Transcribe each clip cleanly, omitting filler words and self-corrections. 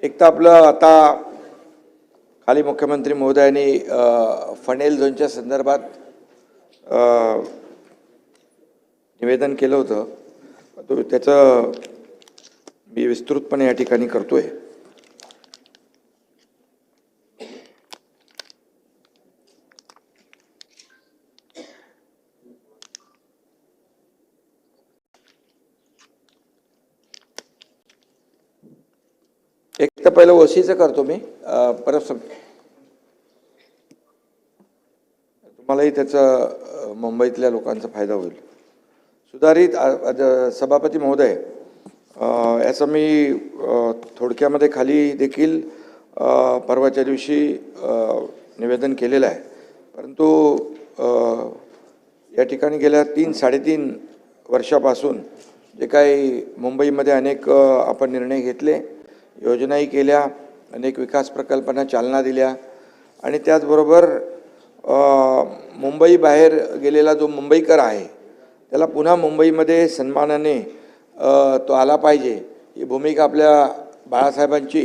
एक तर आपलं आता खाली मुख्यमंत्री महोदयांनी फनेल झोनच्या संदर्भात निवेदन केलं होतं. तो त्याचं मी विस्तृतपणे या ठिकाणी करतोय. एक तर पहिलं ओसीचं करतो मी, परत तुम्हालाही त्याचा मुंबईतल्या लोकांचा फायदा होईल. सुधारित सभापती महोदय, याचं मी थोडक्यामध्ये खाली देखील परवाच्या दिवशी निवेदन केलेलं आहे. परंतु या ठिकाणी गेल्या 3-3.5 वर्षापासून जे काही मुंबईमध्ये अनेक आपण निर्णय घेतले, योजनाही केल्या, अनेक विकास प्रकल्पांना चालना दिल्या आणि त्याचबरोबर मुंबई बाहेर गेलेला जो मुंबईकर आहे त्याला पुन्हा मुंबईमध्ये सन्मानाने तो आला पाहिजे, ही भूमिका आपल्या बाळासाहेबांची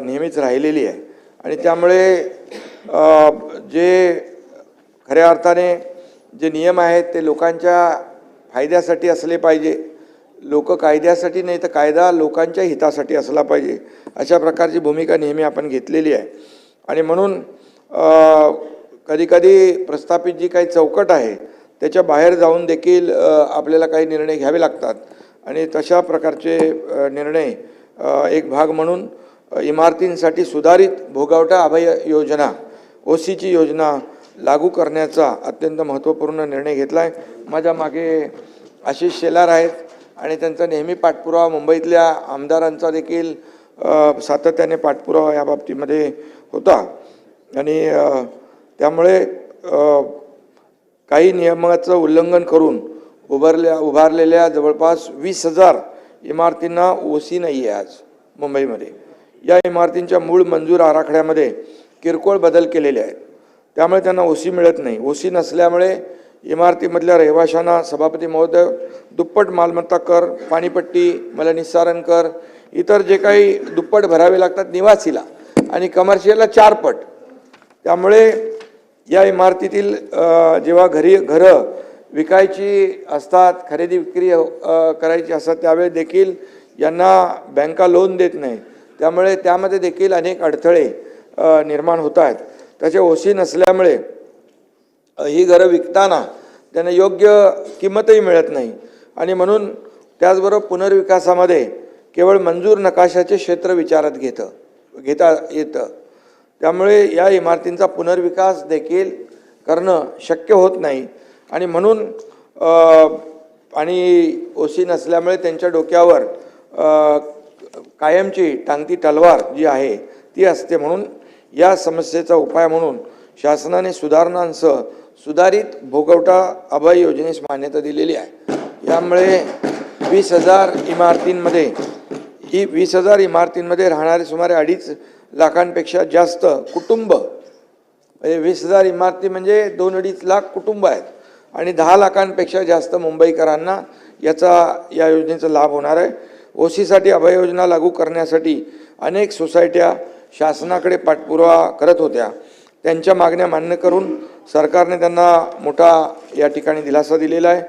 नेहमीच राहिलेली आहे. आणि त्यामुळे जे खऱ्या अर्थाने जे नियम आहेत ते लोकांच्या फायद्यासाठी असले पाहिजे. लोक कायद्यासाठी नाही तर कायदा लोकांच्या हितासाठी असला पाहिजे, अशा प्रकारची भूमिका नेहमी आपण घेतलेली आहे. आणि म्हणून कधीकधी प्रस्थापित जी काही चौकट आहे त्याच्या बाहेर जाऊन देखील आपल्याला काही निर्णय घ्यावे लागतात. आणि तशा प्रकारचे निर्णय एक भाग म्हणून इमारतींसाठी सुधारित भोगवटा अभय योजना ओसीची योजना लागू करण्याचा अत्यंत महत्त्वपूर्ण निर्णय घेतला आहे. माझ्या मागे आशिष शेलार आहेत आणि त्यांचा नेहमी पाठपुरावा मुंबईतल्या आमदारांचा देखील सातत्याने पाठपुरावा या बाबतीमध्ये होता. आणि त्यामुळे काही नियमाचं उल्लंघन करून उभारलेल्या जवळपास 20,000 इमारतींना ओसी नाही आहे आज मुंबईमध्ये. या इमारतींच्या मूळ मंजूर आराखड्यामध्ये किरकोळ बदल केलेले आहेत, त्यामुळे त्यांना ओसी मिळत नाही. ओसी नसल्यामुळे इमारतीमधल्या रहिवाशांना सभापती महोदय दुप्पट मालमत्ता कर, पाणीपट्टी, मलनिस्सारण कर, इतर जे काही दुप्पट भरावे लागतात निवासीला आणि कमर्शियलला 4 पट. त्यामुळे या इमारतीतील जेव्हा घरं विकायची असतात, खरेदी विक्री करायची असतात, त्यावेळी देखील यांना बँका लोन देत नाही. त्यामुळे त्यामध्ये देखील अनेक अडथळे निर्माण होत आहेत. त्याचे ओसी नसल्यामुळे ही घरं विकताना त्यांना योग्य किंमतही मिळत नाही. आणि म्हणून त्याचबरोबर पुनर्विकासामध्ये केवळ मंजूर नकाशाचे क्षेत्र विचारात घेता येतं. त्यामुळे या इमारतींचा पुनर्विकास देखील करणं शक्य होत नाही. आणि म्हणून आणि ओसी नसल्यामुळे त्यांच्या डोक्यावर कायमची टांगती तलवार जी आहे ती असते. म्हणून या समस्येचा उपाय म्हणून शासनाने सुधारणांसह सुधारित भोगवटा अभय योजनेस मान्यता दिलेली आहे. यामुळे 20,000 इमारतींमध्ये राहणारे सुमारे 2.5 लाखांपेक्षा जास्त कुटुंब, म्हणजे 20,000 इमारती म्हणजे 2-2.5 लाख कुटुंब आहेत आणि 10 लाखांपेक्षा जास्त मुंबईकरांना या योजनेचा लाभ होणार आहे. ओसीसाठी अभय योजना लागू करण्यासाठी अनेक सोसायट्या शासनाकडे पाठपुरावा करत होत्या. त्यांच्या मागण्या मान्य करून सरकारने त्यांना मोठा या ठिकाणी दिलासा दिलेला आहे.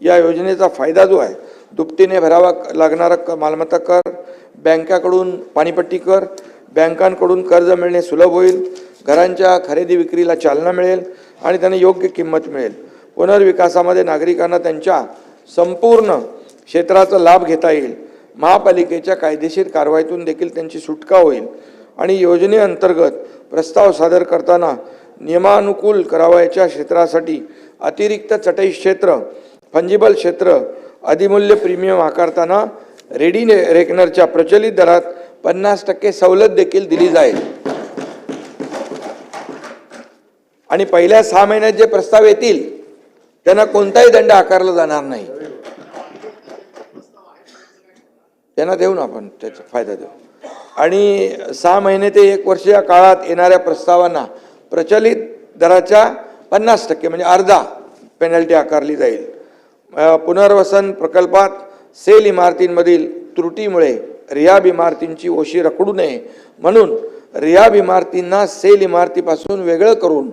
या योजनेचा फायदा जो आहे, दुपटीने भरावा लागणारा मालमत्ता कर, बँकाकडून पाणीपट्टी कर, बँकांकडून कर्ज मिळणे सुलभ होईल, घरांच्या खरेदी विक्रीला चालना मिळेल आणि त्यांना योग्य किंमत मिळेल. पुनर्विकासामध्ये नागरिकांना त्यांच्या संपूर्ण क्षेत्राचा लाभ घेता येईल. महापालिकेच्या कायदेशीर कारवाईतून देखील त्यांची सुटका होईल. आणि योजनेअंतर्गत प्रस्ताव सादर करताना नियमानुकूल करावयाच्या क्षेत्रासाठी अतिरिक्त चटई क्षेत्र, फंजिबल क्षेत्र, अधिमूल्य प्रीमियम आकारताना रेडी रेकनरच्या प्रचलित दरात 50% सवलत देखील दिली जाईल. आणि पहिल्या 6 महिन्यात जे प्रस्ताव येतील त्यांना कोणताही दंड आकारला जाणार नाही. त्यांना देऊ ना आपण त्याचा फायदा देऊ. आणि 6 महिने ते 1 वर्ष या काळात येणाऱ्या प्रस्तावांना प्रचलित दराच्या 50% म्हणजे अर्धा पेनल्टी आकारली जाईल. पुनर्वसन प्रकल्पात सेल इमारतींमधील त्रुटीमुळे रिहाब इमारतींची ओशी रखडू नये म्हणून रिहाब इमारतींना सेल इमारतीपासून वेगळं करून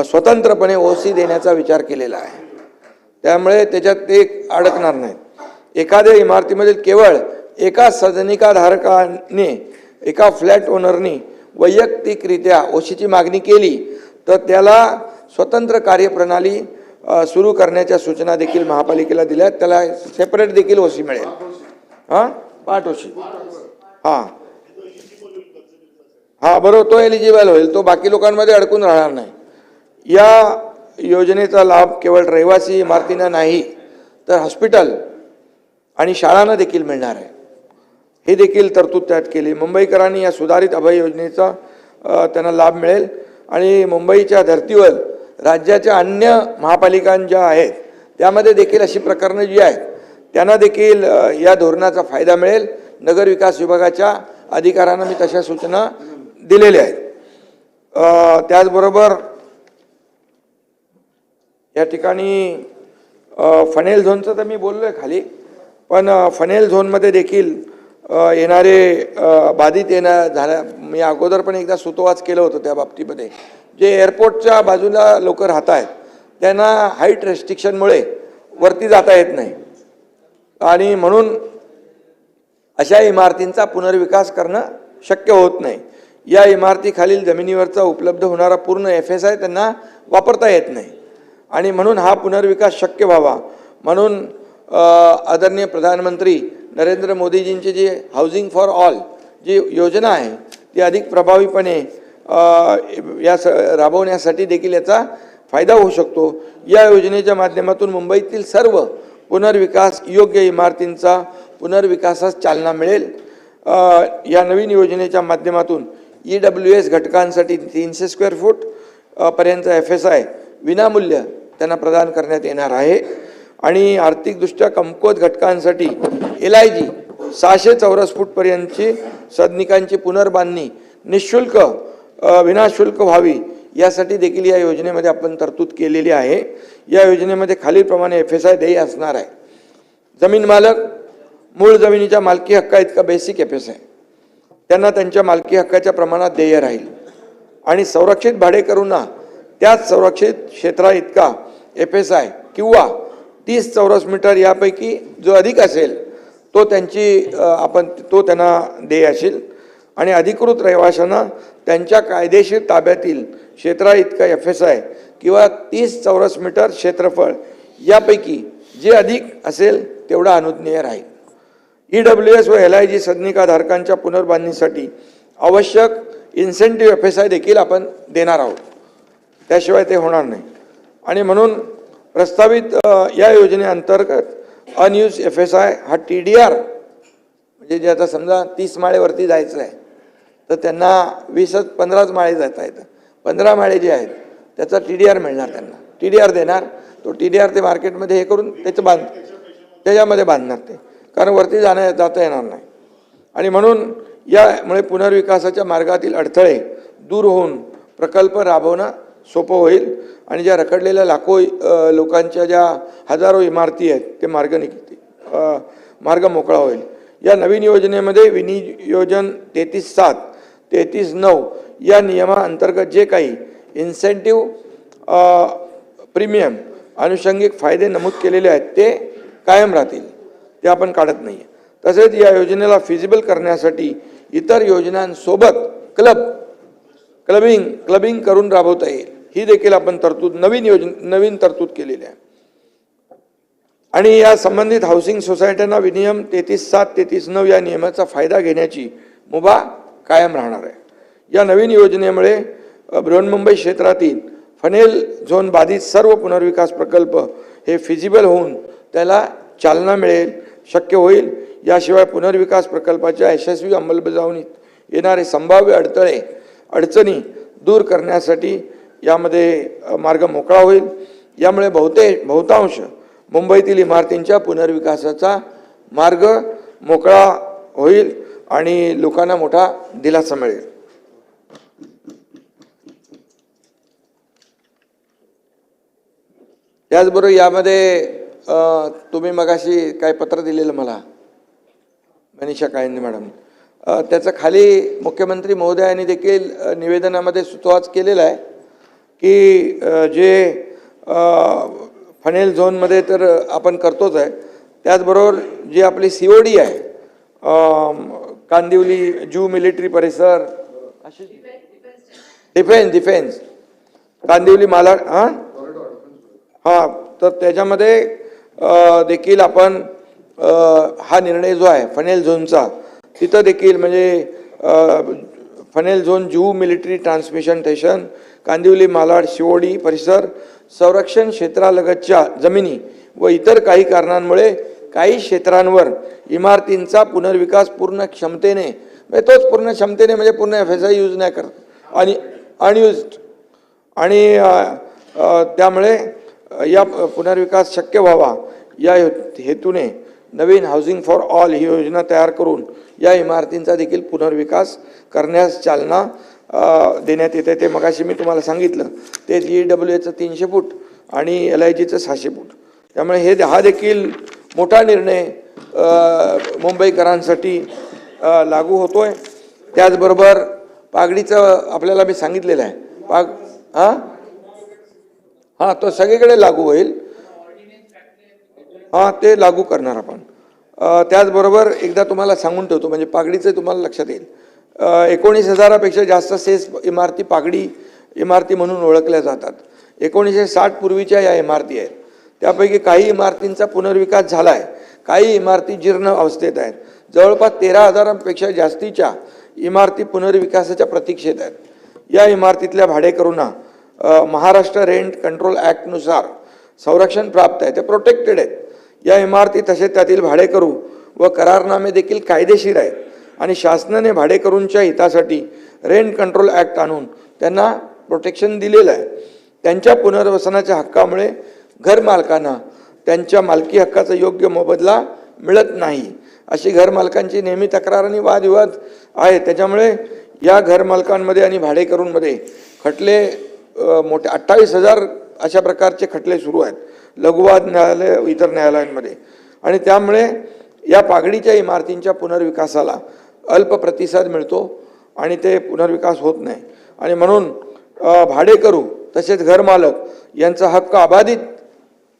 स्वतंत्रपणे ओसी देण्याचा विचार केलेला आहे. त्यामुळे त्याच्यात ते अडकणार नाहीत. एखाद्या इमारतीमधील केवळ एका सदनिकाधारकाने एका फ्लॅट ओनरनी वैयक्तिकरित्या ओशीची मागणी केली तर त्याला स्वतंत्र कार्यप्रणाली सुरू करण्याच्या सूचना देखील महापालिकेला दिल्या. त्याला सेपरेट देखील ओशी मिळेल. हां, पाठ ओशी. हां हां, बरोबर, तो एलिजिबल होईल. तो बाकी लोकांमध्ये अडकून राहणार नाही. या योजनेचा लाभ केवळ रहिवासी इमारतींना नाही तर हॉस्पिटल आणि शाळांना देखील मिळणार आहे. हे देखील तरतूद त्यात केली. मुंबईकरांनी या सुधारित अभय योजनेचा त्यांना लाभ मिळेल आणि मुंबईच्या धर्तीवर राज्याच्या अन्य महापालिका ज्या आहेत त्यामध्ये देखील अशी प्रकरणं जी आहेत त्यांना देखील या धोरणाचा फायदा मिळेल. नगरविकास विभागाच्या अधिकाऱ्यांना मी तशा सूचना दिलेल्या आहेत. त्याचबरोबर या ठिकाणी फनेल झोनचं तर मी बोललो आहे खाली, पण फनेल झोनमध्ये देखील येणारे बाधित झाल्या. मी अगोदर पण एकदा सुतोवाच केलं होतं त्या बाबतीमध्ये. जे एअरपोर्टच्या बाजूला लोक राहत आहेत त्यांना हाईट रेस्ट्रिक्शनमुळे वरती जाता येत नाही आणि म्हणून अशा इमारतींचा पुनर्विकास करणं शक्य होत नाही. या इमारतीखालील जमिनीवरचा उपलब्ध होणारा पूर्ण FSI त्यांना वापरता येत नाही आणि म्हणून हा पुनर्विकास शक्य व्हावा म्हणून आदरणीय प्रधानमंत्री नरेंद्र मोदीजींची जी हाऊसिंग फॉर ऑल जी योजना आहे ती अधिक प्रभावीपणे राबवण्यासाठी देखील याचा फायदा होऊ शकतो. या योजनेच्या माध्यमातून मुंबईतील सर्व पुनर्विकास योग्य इमारतींचा पुनर्विकासास चालना मिळेल. या नवीन योजनेच्या माध्यमातून EWS घटकांसाठी 300 स्क्वेअर फूट पर्यंत FSI विनामूल्य त्यांना प्रदान करण्यात येणार आहे आणि आर्थिकदृष्ट्या कमकुवत घटकांसाठी LIG 600 चौरस फूटपर्यंतची सदनिकांची पुनर्बांधणी निःशुल्क विनाशुल्क व्हावी यासाठी देखील या योजनेमध्ये आपण तरतूद केलेली आहे. या योजनेमध्ये खालीलप्रमाणे FSI देय असणार आहे. जमीन मालक मूळ जमिनीच्या मालकी हक्का इतका बेसिक FSI त्यांना त्यांच्या मालकी हक्काच्या प्रमाणात देय राहील आणि संरक्षित भाडेकरूंना त्याच संरक्षित क्षेत्रा इतका FSI किंवा 30 चौरस मीटर यापैकी जो अधिक असेल तो त्यांना देय असेल आणि अधिकृत रहिवाशांना त्यांच्या कायदेशीर ताब्यातील क्षेत्रा इतका FSI किंवा 30 चौरस मीटर क्षेत्रफळ यापैकी जे अधिक असेल तेवढा अनुज्ञेय राहील. EWS व LIG सदनिकाधारकांच्या पुनर्बांधणीसाठी आवश्यक इन्सेंटिव्ह FSI देखील आपण देणार आहोत. त्याशिवाय ते होणार नाही आणि म्हणून प्रस्तावित या योजनेअंतर्गत अनयूज FSI हा TDR म्हणजे जे आता समजा 30 माळेवरती जायचं आहे तर त्यांना 15 माळे जाता येतं. 15 माळे जे आहेत त्याचा TDR मिळणार. त्यांना TDR देणार. तो TDR ते मार्केटमध्ये हे करून त्याच्यामध्ये बांधणार ते, कारण वरती जाता येणार नाही आणि म्हणून यामुळे पुनर्विकासाच्या मार्गातील अडथळे दूर होऊन प्रकल्प राबवणं सोपं होईल आणि ज्या रखडलेल्या लाखो लोकांच्या ज्या हजारो इमारती आहेत ते मार्ग मोकळा होईल. या नवीन योजनेमध्ये विनियोजन 33/7 33/9 या नियमाअंतर्गत जे काही इन्सेंटिव्ह प्रीमियम अनुषंगिक फायदे नमूद केलेले आहेत ते कायम राहतील. ते आपण काढत नाही. तसेच या योजनेला फिजिबल करण्यासाठी इतर योजनांसोबत क्लबिंग करून राबवता येईल. ही देखील आपण तरतूद नवीन तरतूद केलेली आहे आणि या संबंधित हाऊसिंग सोसायट्यांना विनियम 33/7 33/9 या नियमाचा फायदा घेण्याची मुभा कायम राहणार आहे. या नवीन योजनेमुळे बृहन्मुंबई क्षेत्रातील फनेल झोन बाधित सर्व पुनर्विकास प्रकल्प हे फिजिबल होऊन त्याला चालना मिळेल, शक्य होईल. याशिवाय पुनर्विकास प्रकल्पाच्या यशस्वी अंमलबजावणीत येणारे संभाव्य अडचणी दूर करण्यासाठी यामध्ये मार्ग मोकळा होईल. यामुळे बहुतांश मुंबईतील इमारतींच्या पुनर्विकासाचा मार्ग मोकळा होईल आणि लोकांना मोठा दिलासा मिळेल. त्याचबरोबर यामध्ये तुम्ही मगाशी काय पत्र दिलेलं मला मनीषा कायंदे मॅडम, त्याचं खाली मुख्यमंत्री महोदयांनी देखील निवेदनामध्ये सुतोवाच केलेला आहे की जे फनेल झोनमध्ये तर आपण करतोच आहे, त्याचबरोबर जी आपली COD आहे कांदिवली जू मिलिटरी परिसर, अशी डिफेन्स कांदिवली मालाड हां, तर त्याच्यामध्ये देखील आपण हा निर्णय जो आहे फनेल झोनचा, तिथं देखील म्हणजे फनेल झोन जू military transmission station Kandivali Malad COD परिसर संरक्षण क्षेत्रालगतच्या जमिनी व इतर काही कारणांमुळे काही क्षेत्रांवर इमारतींचा पुनर्विकास पूर्ण क्षमतेने, म्हणजे तोच पूर्ण क्षमतेने म्हणजे पूर्ण FSI यूज नाही करत आणि अनयुज्ड, आणि त्यामुळे या पुनर्विकास शक्य व्हावा या हेतूने नवीन हाऊसिंग फॉर ऑल ही योजना तयार करून या इमारतींचा देखील पुनर्विकास करण्यास चालना देण्यात येते. ते मगाशी मी तुम्हाला सांगितलं ते GWAचं 300 फूट आणि LIGचं 600 फूट. त्यामुळे हा देखील मोठा निर्णय मुंबईकरांसाठी लागू होतोय. त्याचबरोबर पागडीचं आपल्याला मी सांगितलेलं आहे, हां तो सगळीकडे लागू होईल, हां ते लागू करणार आपण. त्याचबरोबर एकदा तुम्हाला सांगून ठेवतो म्हणजे पागडीचं तुम्हाला लक्षात येईल, 19,000पेक्षा जास्त सेस इमारती पागडी इमारती म्हणून ओळखल्या जातात. 1960 पूर्वीच्या या इमारती आहेत. त्यापैकी काही इमारतींचा पुनर्विकास झाला आहे, काही इमारती जीर्ण अवस्थेत आहेत. जवळपास 13,000पेक्षा जास्तीच्या इमारती पुनर्विकासाच्या प्रतीक्षेत आहेत. या इमारतीतल्या भाडेकरूंना महाराष्ट्र रेंट कंट्रोल ॲक्टनुसार संरक्षण प्राप्त आहे, ते प्रोटेक्टेड आहेत. या इमारती तसेच त्यातील भाडेकरू व करारनामे देखील कायदेशीर आहेत आणि शासनाने भाडेकरूंच्या हितासाठी रेंट कंट्रोल ॲक्ट आणून त्यांना प्रोटेक्शन दिलेलं आहे. त्यांच्या पुनर्वसनाच्या हक्कामुळे घरमालकांना त्यांच्या मालकी हक्काचा योग्य मोबदला मिळत नाही, अशी घरमालकांची नेहमी तक्रार आणि वादविवाद आहे. त्याच्यामुळे या घरमालकांमध्ये आणि भाडेकरूंमध्ये खटले मोठे 28,000 अशा प्रकारचे खटले सुरू आहेत लघुवाद न्यायालय इतर न्यायालयांमध्ये. आणि त्यामुळे या पागडीच्या इमारतींच्या पुनर्विकासाला अल्प प्रतिसाद मिळतो आणि ते पुनर्विकास होत नाही. आणि म्हणून भाडेकरू तसेच घरमालक यांचा हक्क अबाधित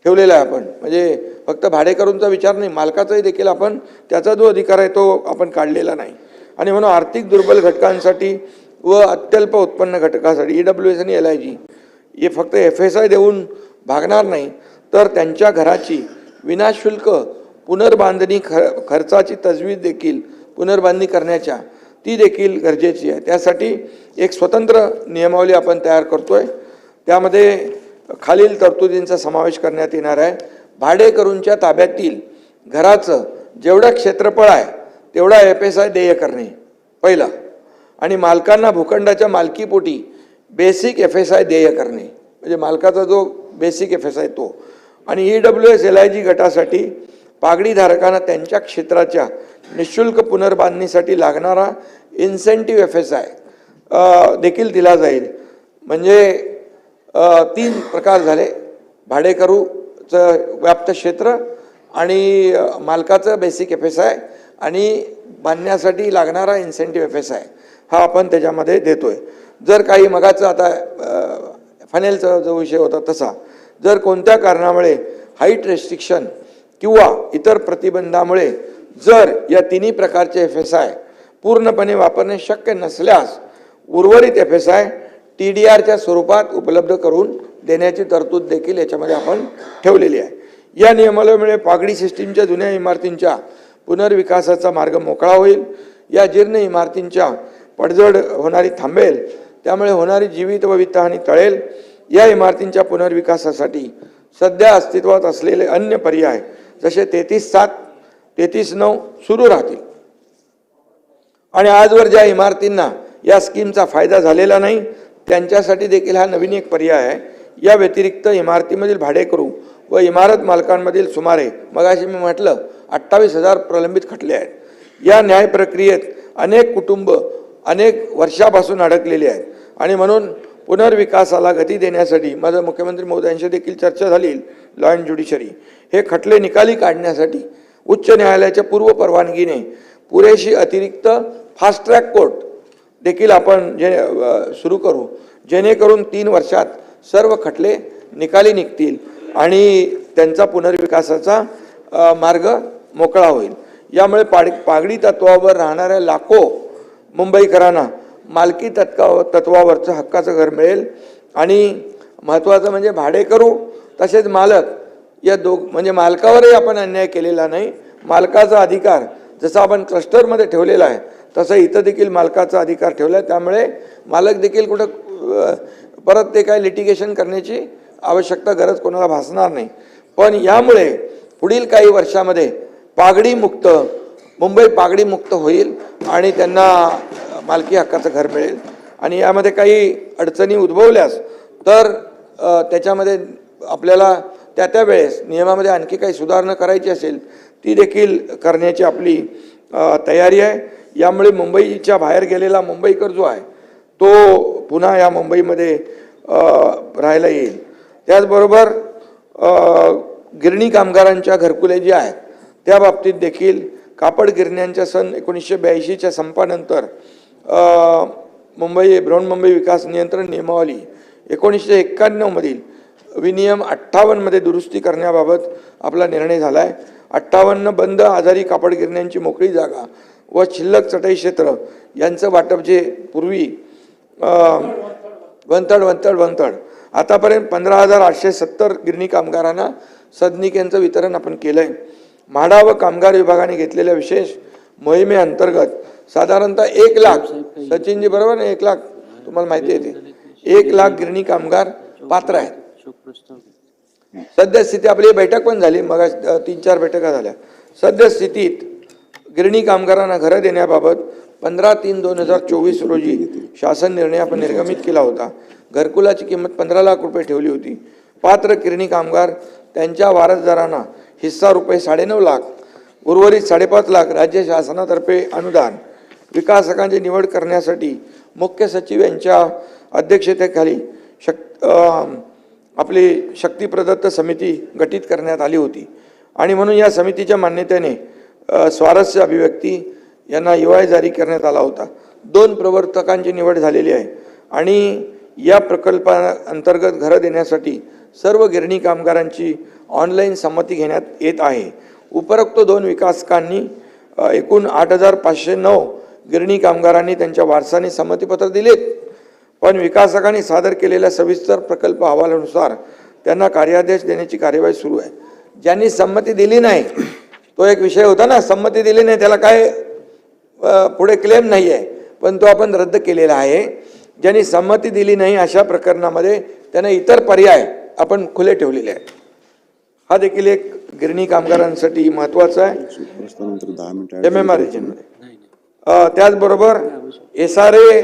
ठेवलेला आहे आपण. म्हणजे फक्त भाडेकरूंचा विचार नाही, मालकाचाही देखील आपण त्याचा जो अधिकार आहे तो आपण काढलेला नाही. आणि म्हणून आर्थिक दुर्बल घटकांसाठी व अत्यल्प उत्पन्न घटकासाठी EWS आणि LIG हे फक्त FSI देऊन भागणार नाही, तर त्यांच्या घराची विनाशुल्क पुनर्बांधणी खर्चाची तजवीज देखील पुनर्बांधणी करण्याच्या ती देखील गरजेची आहे. त्यासाठी एक स्वतंत्र नियमावली आपण तयार करतोय. त्यामध्ये खालील तरतुदींचा समावेश करण्यात येणार आहे. भाडेकरूंच्या ताब्यातील घराचं जेवढं क्षेत्रफळ आहे तेवढा FSI देय करणे पहिला, आणि मालकांना भूखंडाच्या मालकीपोटी बेसिक FSI देय करणे, म्हणजे मालकाचा जो बेसिक FSI तो. आणि EWS LIG गटासाठी पागडीधारकांना त्यांच्या क्षेत्राच्या निःशुल्क पुनर्बांधणीसाठी लागणारा इन्सेंटिव्ह FSI देखील दिला जाईल. म्हणजे 3 प्रकार झाले, भाडेकरूचं व्याप्त क्षेत्र आणि मालकाचं बेसिक FSI आणि बांधण्यासाठी लागणारा इन्सेंटिव्ह FSI हा आपण त्याच्यामध्ये देतोय. जर काही मगाचं आता फनेलचा जो विषय होता तसा जर कोणत्या कारणामुळे हाईट रेस्ट्रिक्शन किंवा इतर प्रतिबंधामुळे जर या तिन्ही प्रकारचे FSI पूर्णपणे वापरणे शक्य नसल्यास उर्वरित FSI TDRच्या स्वरूपात उपलब्ध करून देण्याची तरतूद देखील याच्यामध्ये आपण ठेवलेली आहे. या नियमावलीमुळे पागडी सिस्टीमच्या जुन्या इमारतींच्या पुनर्विकासाचा मार्ग मोकळा होईल. या जीर्ण इमारतींच्या पडझड होणारी थांबेल, त्यामुळे होणारी जीवित व वित्तहानी टळेल. या इमारतींच्या पुनर्विकासासाठी सध्या अस्तित्वात असलेले अन्य पर्याय जसे 33/7, 33/9 सुरू राहतील. आणि आजवर ज्या इमारतींना या स्कीमचा फायदा झालेला नाही त्यांच्यासाठी देखील हा नवीन एक पर्याय आहे. या व्यतिरिक्त इमारतीमधील भाडेकरू व इमारत मालकांमधील सुमारे मगाशी मी म्हटलं 28,000 प्रलंबित खटले आहेत. या न्याय प्रक्रियेत अनेक कुटुंब अनेक वर्षापासून अडकलेली आहेत आणि म्हणून पुनर्विकासाला गती देण्यासाठी माझं मुख्यमंत्री महोदयांशी देखील चर्चा झाली. लॉ अँड ज्युडिशरी हे खटले निकाली काढण्यासाठी उच्च न्यायालयाच्या पूर्व परवानगीने पुरेशी अतिरिक्त फास्ट ट्रॅक कोर्ट देखील आपण सुरू करू, जेणेकरून 3 वर्षात सर्व खटले निकाली निघतील आणि त्यांचा पुनर्विकासाचा मार्ग मोकळा होईल. यामुळे पागडी तत्वावर राहणाऱ्या लाखो मुंबईकरांना मालकी तत्वावरचं हक्काचं घर मिळेल आणि महत्त्वाचं म्हणजे भाडेकरू तसेच मालक या म्हणजे मालकावरही आपण अन्याय केलेला नाही. मालकाचा अधिकार जसा आपण क्लस्टरमध्ये ठेवलेला आहे तसं इथं देखील मालकाचा अधिकार ठेवला आहे. त्यामुळे मालक देखील कुठं परत ते काय लिटिगेशन करण्याची आवश्यकता गरज कोणाला भासणार नाही. पण यामुळे पुढील काही वर्षामध्ये मुंबई पागडी मुक्त होईल आणि त्यांना मालकी हक्काचं घर मिळेल. आणि यामध्ये काही अडचणी उद्भवल्यास तर त्याच्यामध्ये आपल्याला त्या वेळेस नियमामध्ये आणखी काही सुधारणा करायची असेल ती देखील करण्याची आपली तयारी आहे. यामुळे मुंबईच्या बाहेर गेलेला मुंबईकर जो आहे तो पुन्हा या मुंबईमध्ये राहायला येईल. त्याचबरोबर गिरणी कामगारांच्या घरकुले जी आहेत त्या बाबतीत देखील कापड गिरण्यांच्या सन 1982च्या संपानंतर बृहन्मुंबई विकास नियंत्रण नियमावली 1991 मधील विनियम 58 मध्ये दुरुस्ती करण्याबाबत आपला निर्णय झाला आहे. 58 बंद आजारी कापड गिरण्यांची मोकळी जागा व शिल्लक चटई क्षेत्र यांचं वाटप जे पूर्वी वंतड आतापर्यंत 15,870 गिरणी कामगारांना सदनिकेंचं वितरण आपण केलंय. म्हाडा व कामगार विभागाने घेतलेल्या विशेष मोहिमेअंतर्गत साधारणतः 1 लाख, सचिनजी बरोबर ना, 1 लाख तुम्हाला माहिती आहे ते 1 लाख गिरणी कामगार पात्र आहेत. सद्यस्थिती आपली बैठक पण झाली, मग 3-4 बैठका झाल्या. सद्यस्थितीत गिरणी कामगारांना घरं देण्याबाबत 15/3/2024 रोजी शासन निर्णय आपण निर्गमित केला होता. घरकुलाची किंमत 15 लाख रुपये ठेवली होती. पात्र गिरणी कामगार त्यांच्या वारसदारांना हिस्सा रुपये 9.5 लाख, उर्वरित 5.5 लाख राज्य शासनातर्फे अनुदान. विकासकांची निवड करण्यासाठी मुख्य सचिव यांच्या अध्यक्षतेखाली आपली शक्ती प्रदत्त समिती गठीत करण्यात आली होती आणि म्हणून या समितीच्या मान्यतेने स्वारस्य अभिव्यक्ती यांना EOI जारी करण्यात आला होता. 2 प्रवर्तकांची निवड झालेली आहे आणि या प्रकल्पाअंतर्गत घरं देण्यासाठी सर्व गिरणी कामगारांची ऑनलाईन संमती घेण्यात येत आहे. उपरोक्त 2 विकासकांनी एकूण 8,509 गिरणी कामगारांनी त्यांच्या वारसाने संमतीपत्र दिलेत. पण विकासकांनी सादर केलेल्या सविस्तर प्रकल्प अहवालानुसार त्यांना कार्यादेश देण्याची कार्यवाही सुरू आहे. ज्यांनी संमती दिली नाही तो एक विषय होता ना, संमती दिली नाही त्याला काय पुढे क्लेम नाही आहे, पण तो आपण रद्द केलेला आहे. ज्यांनी संमती दिली नाही अशा प्रकरणामध्ये त्यांना इतर पर्याय आपण खुले ठेवलेले आहेत. हा देखील एक गिरणी कामगारांसाठी महत्त्वाचा आहे MMR रिजनमध्ये. त्याचबरोबर SRA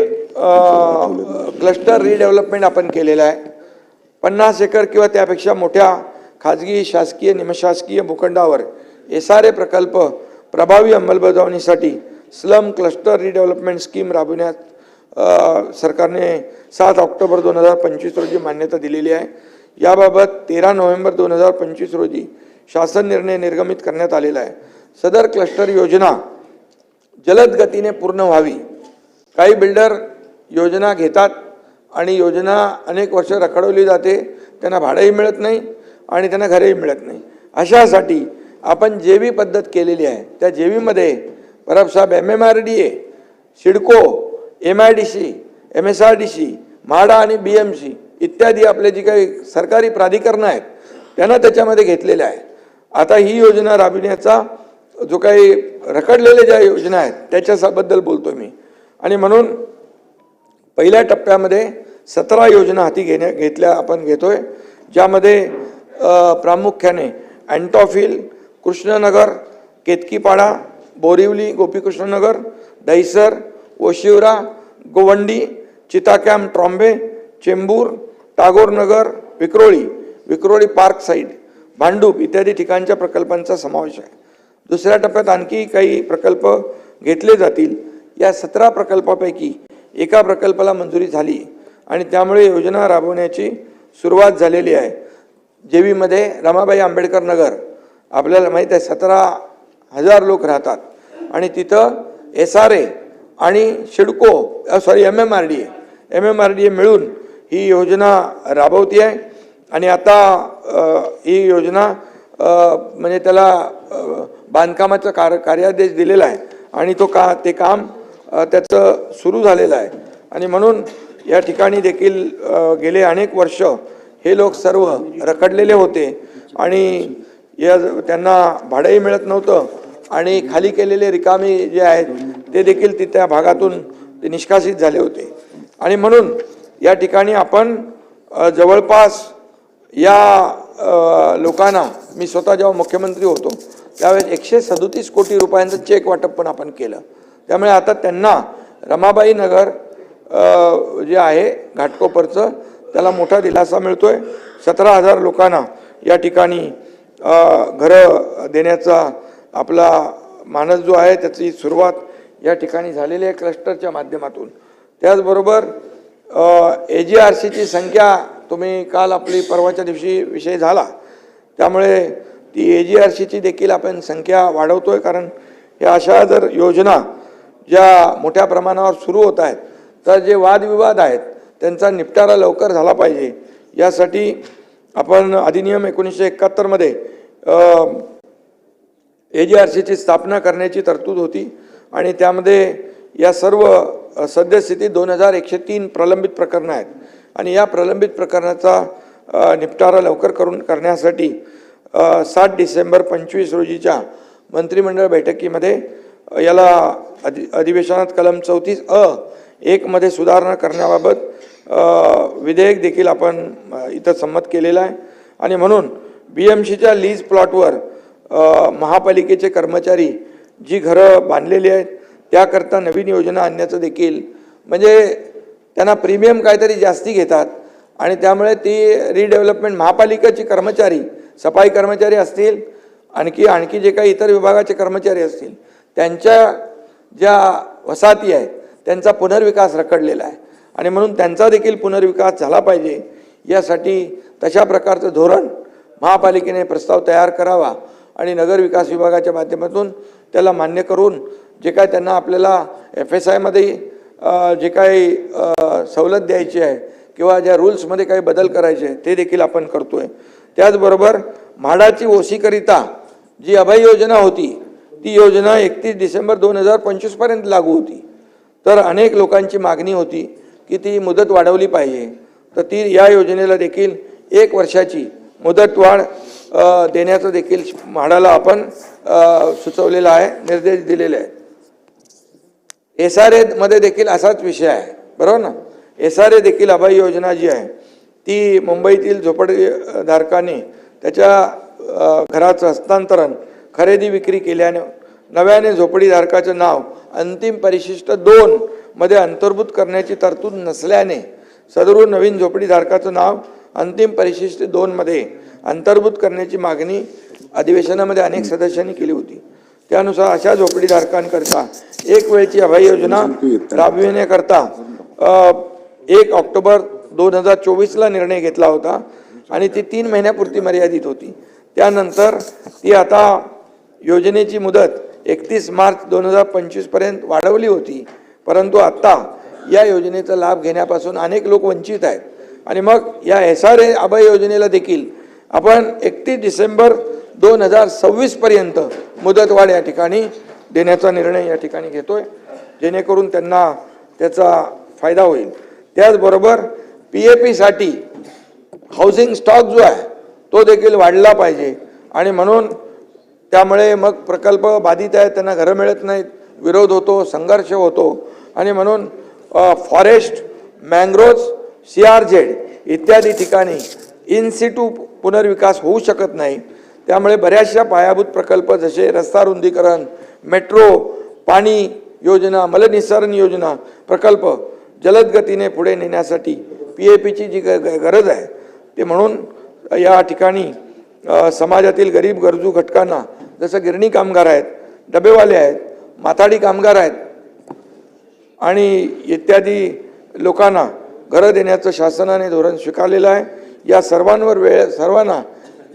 क्लस्टर रिडेव्हलपमेंट आपण केलेलं आहे. 50 एकर किंवा त्यापेक्षा मोठ्या खाजगी, शासकीय, निमशासकीय भूखंडावर SRA प्रकल्प प्रभावी अंमलबजावणीसाठी स्लम क्लस्टर रिडेव्हलपमेंट स्कीम राबविण्यात सरकारने 7 ऑक्टोबर 2025 रोजी मान्यता दिलेली आहे. याबाबत 13 नोव्हेंबर 2025 रोजी शासन निर्णय निर्गमित करण्यात आलेला आहे. सदर क्लस्टर योजना जलद गतीने पूर्ण व्हावी. काही बिल्डर योजना घेतात आणि योजना अनेक वर्ष रखडवली जाते, त्यांना भाडंही मिळत नाही आणि त्यांना घरही मिळत नाही. अशासाठी आपण जेवी पद्धत केलेली आहे. त्या जेवीमध्ये परबसाहेब MMRDA, CIDCO, MIDC, MSRDC, MHADA आणि BMC इत्यादी आपले जी काही सरकारी प्राधिकरण आहेत त्यांना त्याच्यामध्ये घेतलेले आहे. आता ही योजना राबविण्याचा जो काही रखडलेल्या ज्या योजना आहेत त्याच्याबद्दल बोलतो मी. आणि म्हणून पहिल्या टप्प्यामध्ये 17 योजना हाती आपण घेतोय, ज्यामध्ये प्रामुख्याने अँटॉफिल, कृष्णनगर, केतकीपाडा, बोरिवली, गोपीकृष्णनगर, दहिसर, ओशिवरा, गोवंडी, चिताकॅम्प, ट्रॉम्बे, चेंबूर, टागोरनगर, विक्रोळी पार्क साईड, भांडूप इत्यादी ठिकाणच्या प्रकल्पांचा समावेश आहे. दुसऱ्या टप्प्यात आणखी काही प्रकल्प घेतले जातील. या 17 प्रकल्पापैकी एका प्रकल्पाला मंजुरी झाली आणि त्यामुळे योजना राबवण्याची सुरुवात झालेली आहे. जेवीमध्ये रमाबाई आंबेडकर नगर आपल्याला माहीत आहे 17,000 लोक राहतात आणि तिथं SRA आणि सिडको MMRDA मिळून ही योजना राबवती आहे. आणि आता ही योजना म्हणजे त्याला बांधकामाचा कार्यादेश दिलेला आहे आणि ते काम त्याचं सुरू झालेलं आहे. आणि म्हणून या ठिकाणी देखील गेले अनेक वर्ष हे लोक सर्व रखडलेले होते आणि त्यांना भाडंही मिळत नव्हतं आणि खाली केलेले रिकामे जे आहेत ते देखील त्या भागातून ते निष्कासित झाले होते. आणि म्हणून या ठिकाणी आपण जवळपास या लोकांना, मी स्वतः जेव्हा मुख्यमंत्री होतो त्यावेळेस 137 कोटी रुपयांचं चेक वाटप पण आपण केलं. त्यामुळे आता त्यांना रमाबाई नगर जे आहे घाटकोपरचं त्याला मोठा दिलासा मिळतोय. 17,000 लोकांना या ठिकाणी घरं देण्याचा आपला मानस जो आहे त्याची सुरुवात या ठिकाणी झालेली आहे क्लस्टरच्या माध्यमातून. त्याचबरोबर AGRCची संख्या तुम्ही काल आपली परवाच्या दिवशी विषय झाला, त्यामुळे ती AGRCची देखील आपण संख्या वाढवतोय. कारण या अशा जर योजना ज्या मोठ्या प्रमाणावर सुरू होत आहेत तर जे वादविवाद आहेत त्यांचा निपटारा लवकर झाला पाहिजे यासाठी आपण अधिनियम 1971 मध्ये AGRCची स्थापना करण्याची तरतूद होती आणि त्यामध्ये या सर्व सद्यस्थितीत 2103 प्रलंबित प्रकरणं आहेत आणि या प्रलंबित प्रकरणाचा निपटारा लवकर करण्यासाठी 7 डिसेंबर 2025 रोजीच्या मंत्रिमंडळ बैठकीमध्ये याला अधिवेशनात कलम 34(अ)(1) मध्ये सुधारणा करण्याबाबत विधेयक देखील आपण इथं संमत केलेलं आहे. आणि म्हणून BMCच्या लीज प्लॉटवर महापालिकेचे कर्मचारी जी घरं बांधलेली आहेत त्याकरता नवीन योजना आणण्याचं देखील, म्हणजे त्यांना प्रीमियम काहीतरी जास्ती घेतात आणि त्यामुळे ती रिडेव्हलपमेंट महापालिकेचे कर्मचारी, सफाई कर्मचारी असतील, आणखी जे काही इतर विभागाचे कर्मचारी असतील, त्यांच्या ज्या वसाहती आहेत त्यांचा पुनर्विकास रखडलेला आहे आणि म्हणून त्यांचा देखील पुनर्विकास झाला पाहिजे. यासाठी तशा प्रकारचं धोरण महापालिकेने प्रस्ताव तयार करावा आणि नगर विकास विभागाच्या माध्यमातून त्याला मान्य करून जे काय त्यांना आपल्याला FSI मध्ये जे काही सवलत द्यायची आहे किंवा ज्या रूल्समध्ये काही बदल करायचे ते देखील आपण करतोय. त्याचबरोबर म्हाडाची ओसीकरिता जी अभय योजना होती ती योजना 31 डिसेंबर 2025 पर्यंत लागू होती. तर अनेक लोकांची मागणी होती की ती मुदत वाढवली पाहिजे, तर ती या योजनेला देखील 1 वर्षाची मुदतवाढ देण्याचं देखील म्हाडाला आपण सुचवलेलं आहे, निर्देश दिलेले आहेत. SRA मध्ये देखील असाच विषय आहे, बरोबर ना. SRA देखील अभय योजना जी आहे ती मुंबईतील झोपडीधारकांनी त्याच्या घराचं हस्तांतरण खरेदी विक्री केल्याने नव्याने झोपडीधारकाचं नाव अंतिम परिशिष्ट 2 मध्ये अंतर्भूत करण्याची तरतूद नसल्याने सदरू नवीन झोपडीधारकाचं नाव अंतिम परिशिष्ट 2 मध्ये अंतर्भूत करण्याची मागणी अधिवेशनामध्ये अनेक सदस्यांनी केली होती. त्यानुसार अशा झोपडीधारकांकरता एक वेळची अभय योजना राबविण्याकरता 1 ऑक्टोबर 2024ला निर्णय घेतला होता आणि ती 3 महिन्यापुरती मर्यादित होती. त्यानंतर ती आता योजनेची मुदत 31 मार्च 2025 पर्यंत वाढवली होती, परंतु आता या योजनेचा लाभ घेण्यापासून अनेक लोक वंचित आहेत आणि मग या SRA अभय योजनेला देखील आपण 31 डिसेंबर 2026 पर्यंत मुदतवाढ या ठिकाणी देण्याचा निर्णय या ठिकाणी घेतोय, जेणेकरून त्यांना त्याचा फायदा होईल. त्याचबरोबर PAP साठी हाऊसिंग स्टॉक जो आहे तो देखील वाढला पाहिजे आणि म्हणून त्यामुळे मग प्रकल्प बाधित आहेत त्यांना घरं मिळत नाहीत, विरोध होतो, संघर्ष होतो आणि म्हणून फॉरेस्ट, मँग्रोव्ज, CRZ इत्यादी ठिकाणी इन सिटू पुनर्विकास होऊ शकत नाही. त्यामुळे बऱ्याचशा पायाभूत प्रकल्प जसे रस्ता रुंदीकरण, मेट्रो, पाणी योजना, मलनिस्सारण योजना प्रकल्प जलद गतीने पुढे नेण्यासाठी PAPची जी गरज आहे ते म्हणून या ठिकाणी समाजातील गरीब गरजू घटकांना जसं गिरणी कामगार आहेत, डबेवाले आहेत, माथाडी कामगार आहेत आणि इत्यादी लोकांना घरं देण्याचं शासनाने धोरण स्वीकारलेलं आहे. या सर्वांना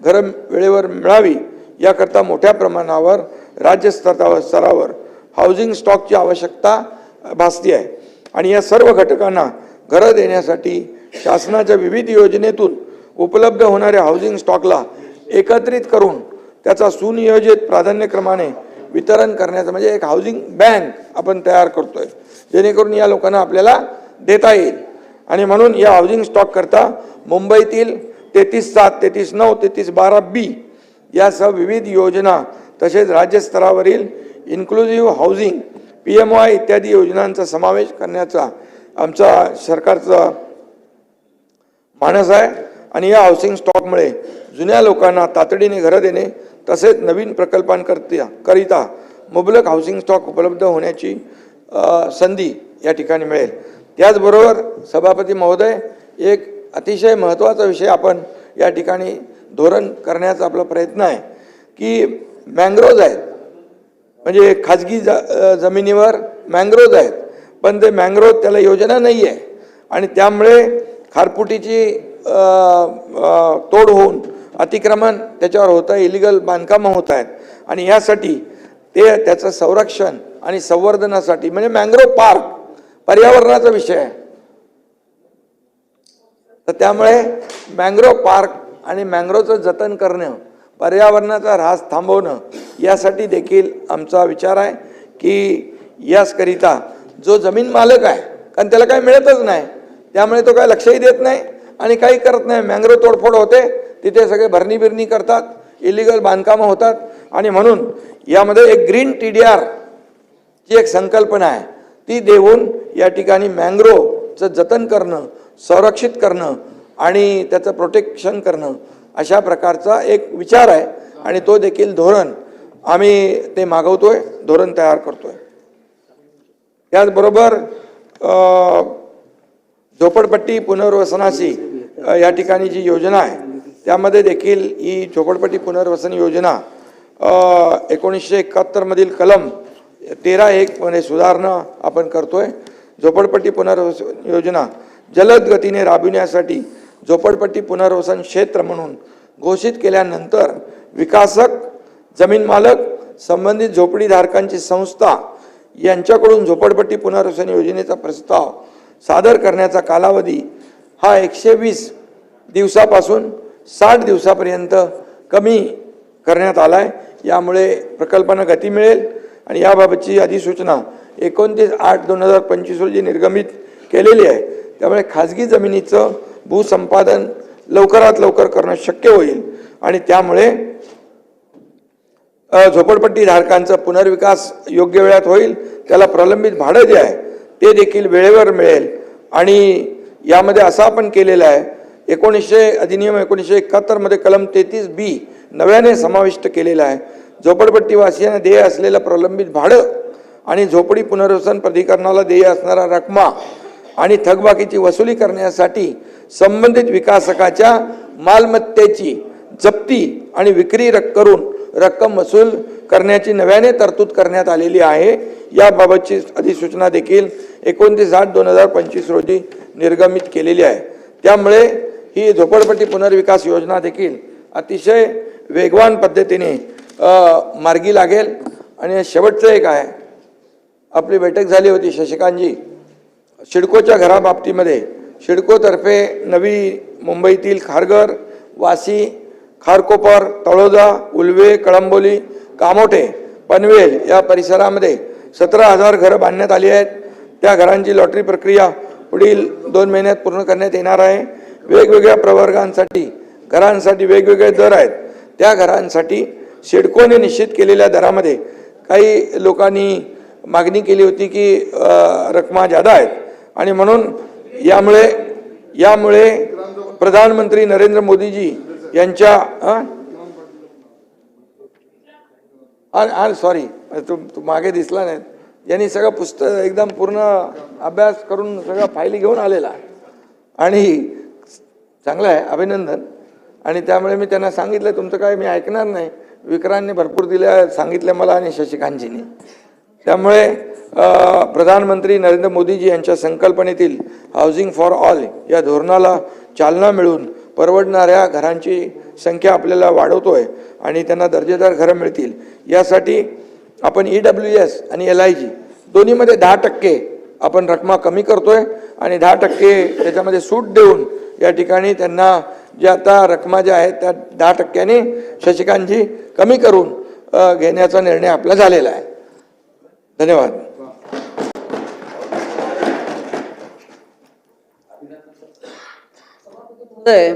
घरं वेळेवर मिळावी याकरता मोठ्या प्रमाणावर राज्य स्तरावर हाऊसिंग स्टॉकची आवश्यकता भासते आहे आणि या सर्व घटकांना घरं देण्यासाठी शासनाच्या विविध योजनेतून उपलब्ध होणाऱ्या हाऊसिंग स्टॉकला एकत्रित करून त्याचा सुनियोजित प्राधान्यक्रमाने वितरण करण्याचं म्हणजे एक हाऊसिंग बँक आपण तयार करतोय, जेणेकरून या लोकांना आपल्याला देता येईल. आणि म्हणून या हाऊसिंग स्टॉक करता मुंबईतील 33/7, 33/9, 33/12B यासह विविध योजना तसेच राज्यस्तरावरील इन्क्लुझिव्ह हाऊसिंग PMOI इत्यादी योजनांचा समावेश करण्याचा आमचा सरकारचा मानस आहे. आणि या हाऊसिंग स्टॉकमुळे जुन्या लोकांना तातडीने घरं देणे तसेच नवीन प्रकल्पांकरिता मुबलक हाऊसिंग स्टॉक उपलब्ध होण्याची संधी या ठिकाणी मिळेल. त्याचबरोबर सभापती महोदय, एक अतिशय महत्त्वाचा विषय आपण या ठिकाणी धोरण करण्याचा आपला प्रयत्न आहे की मँग्रोव्ज आहेत, म्हणजे खाजगी जमिनीवर मँग्रोव्ज आहेत, पण ते मँग्रोव्ज त्याला योजना नाही आहे आणि त्यामुळे खारपुटीची तोड होऊन अतिक्रमण त्याच्यावर होतं आहे, इलिगल बांधकामं होत आहेत आणि यासाठी त्याचं संरक्षण आणि संवर्धनासाठी म्हणजे मँग्रोव्ह पार्क पर्यावरणाचा विषय आहे. तर त्यामुळे मँग्रोव्ह पार्क आणि मँग्रोव्हचं जतन करणं, पर्यावरणाचा ऱ्हास थांबवणं यासाठी देखील आमचा विचार आहे की याकरिता जो जमीन मालक आहे, कारण त्याला काही मिळतच नाही, त्यामुळे तो काय लक्षही देत नाही आणि काही करत नाही. मँग्रोव्ह तोडफोड होते, तिथे सगळे भरणी बिरणी करतात, इलिगल बांधकामं होतात आणि म्हणून यामध्ये एक ग्रीन TDR ची एक संकल्पना आहे, ती देऊन या ठिकाणी मँग्रोव्हचं जतन करणं, संरक्षित करणं आणि त्याचं प्रोटेक्शन करणं अशा प्रकारचा एक विचार आहे आणि तो देखील धोरण आम्ही ते मागवतोय, धोरण तयार करतोय. त्याचबरोबर झोपडपट्टी पुनर्वसनाची या ठिकाणी जी योजना आहे त्यामध्ये देखील ही झोपडपट्टी पुनर्वसन योजना 1971 मधील कलम 13(1) मध्ये सुधारणा आपण करतोय. झोपडपट्टी पुनर्वसन योजना जलद गतीने राबविण्यासाठी झोपडपट्टी पुनर्वसन क्षेत्र म्हणून घोषित केल्यानंतर विकासक, जमीन मालक, संबंधित झोपडीधारकांची संस्था यांच्याकडून झोपडपट्टी पुनर्वसन योजनेचा प्रस्ताव सादर करण्याचा कालावधी हा 120 दिवसापासून 60 दिवसापर्यंत कमी करण्यात आला आहे. यामुळे प्रकल्पांना गती मिळेल आणि याबाबतची अधिसूचना 29/8/2025 रोजी निर्गमित केलेली आहे. त्यामुळे खाजगी जमिनीचं भूसंपादन लवकरात लवकर करणं शक्य होईल आणि त्यामुळे झोपडपट्टी धारकांचा पुनर्विकास योग्य वेळात होईल. त्याला प्रलंबित भाडं जे आहे ते देखील वेळेवर मिळेल आणि यामध्ये असं आपण केलेलं आहे, अधिनियम 1971 मध्ये कलम 33(b) नव्याने समाविष्ट केलेला आहे. झोपडपट्टी वासियांना देय असलेलं प्रलंबित भाडं आणि झोपडी पुनर्वसन प्राधिकरणाला देय असणारा रकमा आणि थकबाकीची वसुली करण्यासाठी संबंधित विकासकाच्या मालमत्तेची जप्ती आणि विक्री करून रक्कम वसूल करण्याची नव्याने तरतूद करण्यात आलेली आहे. याबाबतची अधिसूचना देखील 29/8/2025 रोजी निर्गमित केलेली आहे. त्यामुळे ही झोपडपट्टी पुनर्विकास योजना देखील अतिशय वेगवान पद्धतीने मार्गी लागेल. आणि शेवटचं एक आहे, आपली बैठक झाली होती शशिकांतजी सिडकोच्या घराबाबतीमध्ये. सिडकोतर्फे नवी मुंबईतील खारघर, वाशी, खारकोपर, तळोजा, उल्वे, कळंबोली, कामोठे, पनवेल या परिसरामध्ये 17,000 घरं बांधण्यात आली आहेत. त्या घरांची लॉटरी प्रक्रिया पुढील 2 महिन्यात पूर्ण करण्यात येणार आहे. वेगवेगळ्या प्रवर्गांसाठी घरांसाठी वेगवेगळे दर आहेत. त्या घरांसाठी सिडकोने निश्चित केलेल्या दरामध्ये काही लोकांनी मागणी केली होती की रकमा जादा आहेत आणि म्हणून यामुळे प्रधानमंत्री नरेंद्र मोदीजी यांच्या सॉरी तू मागे दिसला नाही, यांनी सगळं पुस्तक एकदम पूर्ण अभ्यास करून सगळं फायली घेऊन आलेला आणि चांगलं आहे, अभिनंदन. आणि त्यामुळे मी त्यांना सांगितलं तुमचं काय मी ऐकणार नाही, विक्रांतने भरपूर दिल्या सांगितलं मला आणि शशिकांतजींनी. त्यामुळे प्रधानमंत्री नरेंद्र मोदीजी यांच्या संकल्पनेतील हाऊसिंग फॉर ऑल या धोरणाला चालना मिळून परवडणाऱ्या घरांची संख्या आपल्याला वाढवतोय आणि त्यांना दर्जेदार घरं मिळतील. यासाठी आपण EWS आणि LIG दोन्हीमध्ये 10% आपण रकमा कमी करतोय आणि 10% त्याच्यामध्ये सूट देऊन या ठिकाणी त्यांना जे आता रकमा ज्या आहेत त्या 10%ने शशिकांतजी कमी करून घेण्याचा निर्णय आपला झालेला आहे. धन्यवाद. महोदय,